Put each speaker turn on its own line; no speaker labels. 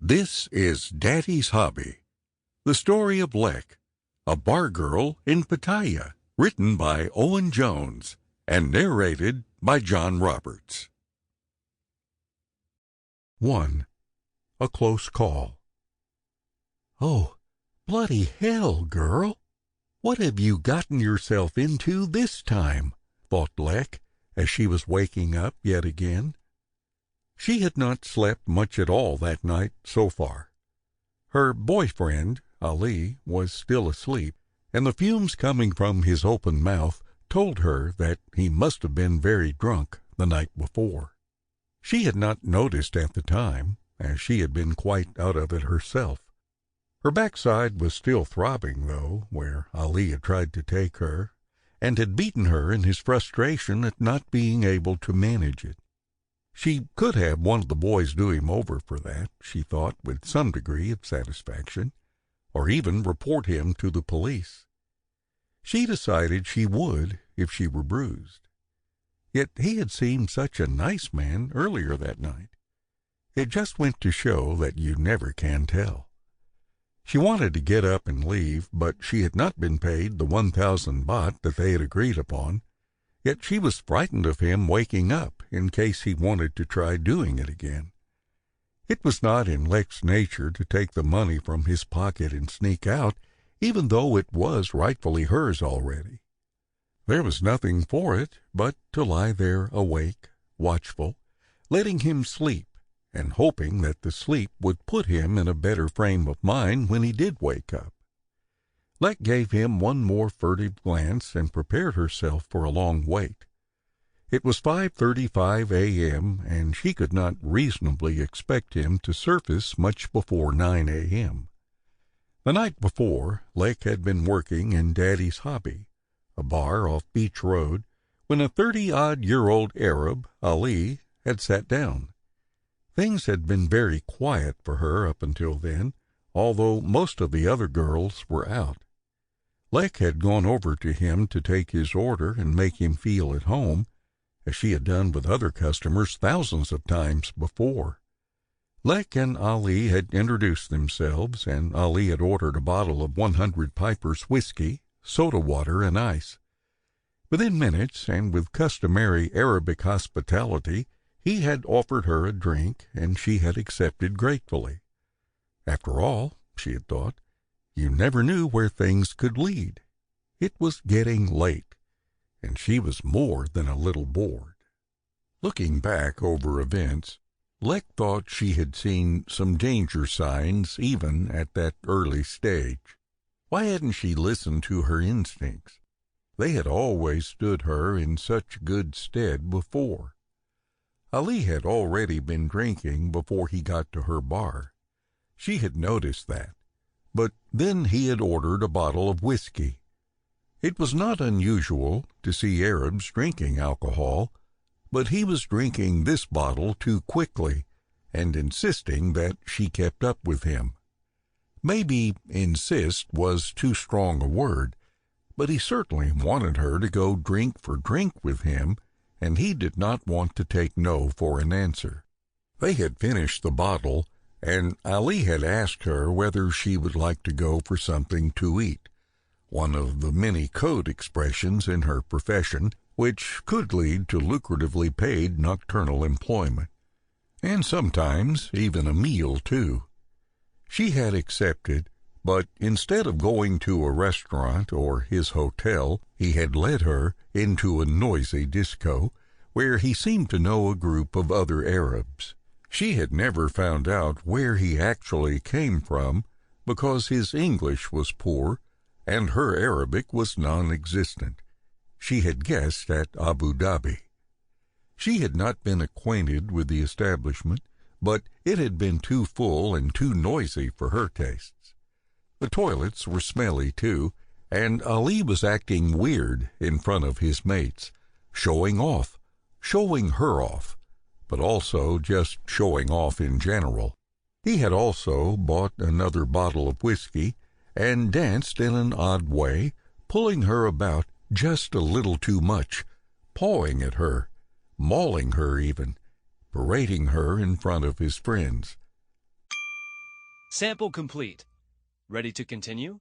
This is Daddy's Hobby, the story of Lek, a bar girl in Pattaya, written by Owen Jones and narrated by John Roberts. 1. A Close Call. "Oh, bloody hell, girl! What have you gotten yourself into this time?" thought Lek, as she was waking up yet again. She had not slept much at all that night so far. Her boyfriend, Ali, was still asleep, and the fumes coming from his open mouth told her that he must have been very drunk the night before. She had not noticed at the time, as she had been quite out of it herself. Her backside was still throbbing, though, where Ali had tried to take her, and had beaten her in his frustration at not being able to manage it. She could have one of the boys do him over for that, she thought, with some degree of satisfaction, or even report him to the police. She decided she would if she were bruised. Yet he had seemed such a nice man earlier that night. It just went to show that you never can tell. She wanted to get up and leave, but she had not been paid the 1,000 baht that they had agreed upon. Yet she was frightened of him waking up in case he wanted to try doing it again. It was not in Lek's nature to take the money from his pocket and sneak out, even though it was rightfully hers already. There was nothing for it but to lie there awake, watchful, letting him sleep, and hoping that the sleep would put him in a better frame of mind when he did wake up. Lek gave him one more furtive glance and prepared herself for a long wait. It was 5:35 a.m., and she could not reasonably expect him to surface much before 9 a.m. The night before, Lek had been working in Daddy's Hobby, a bar off Beach Road, when a 30-odd-year-old Arab, Ali, had sat down. Things had been very quiet for her up until then, although most of the other girls were out. Lek had gone over to him to take his order and make him feel at home, as she had done with other customers thousands of times before. Lek and Ali had introduced themselves, and Ali had ordered a bottle of 100 Piper's whiskey, soda water, and ice. Within minutes, and with customary Arabic hospitality, he had offered her a drink, and she had accepted gratefully. After all, she had thought, you never knew where things could lead. It was getting late, and she was more than a little bored. Looking back over events, Lek thought she had seen some danger signs even at that early stage. Why hadn't she listened to her instincts? They had always stood her in such good stead before. Ali had already been drinking before he got to her bar. She had noticed that. But then he had ordered a bottle of whiskey. It was not unusual to see Arabs drinking alcohol, but he was drinking this bottle too quickly, and insisting that she kept up with him. Maybe insist was too strong a word, but he certainly wanted her to go drink for drink with him, and he did not want to take no for an answer. They had finished the bottle, and Ali had asked her whether she would like to go for something to eat, one of the many code expressions in her profession which could lead to lucratively paid nocturnal employment, and sometimes even a meal too. She had accepted, but instead of going to a restaurant or his hotel, he had led her into a noisy disco, where he seemed to know a group of other Arabs. She had never found out where he actually came from, because his English was poor, and her Arabic was non-existent. She had guessed at Abu Dhabi. She had not been acquainted with the establishment, but it had been too full and too noisy for her tastes. The toilets were smelly, too, and Ali was acting weird in front of his mates, showing her off, but also just showing off in general. He had also bought another bottle of whiskey, and danced in an odd way, pulling her about just a little too much, pawing at her, mauling her even, berating her in front of his friends.
Sample complete. Ready to continue?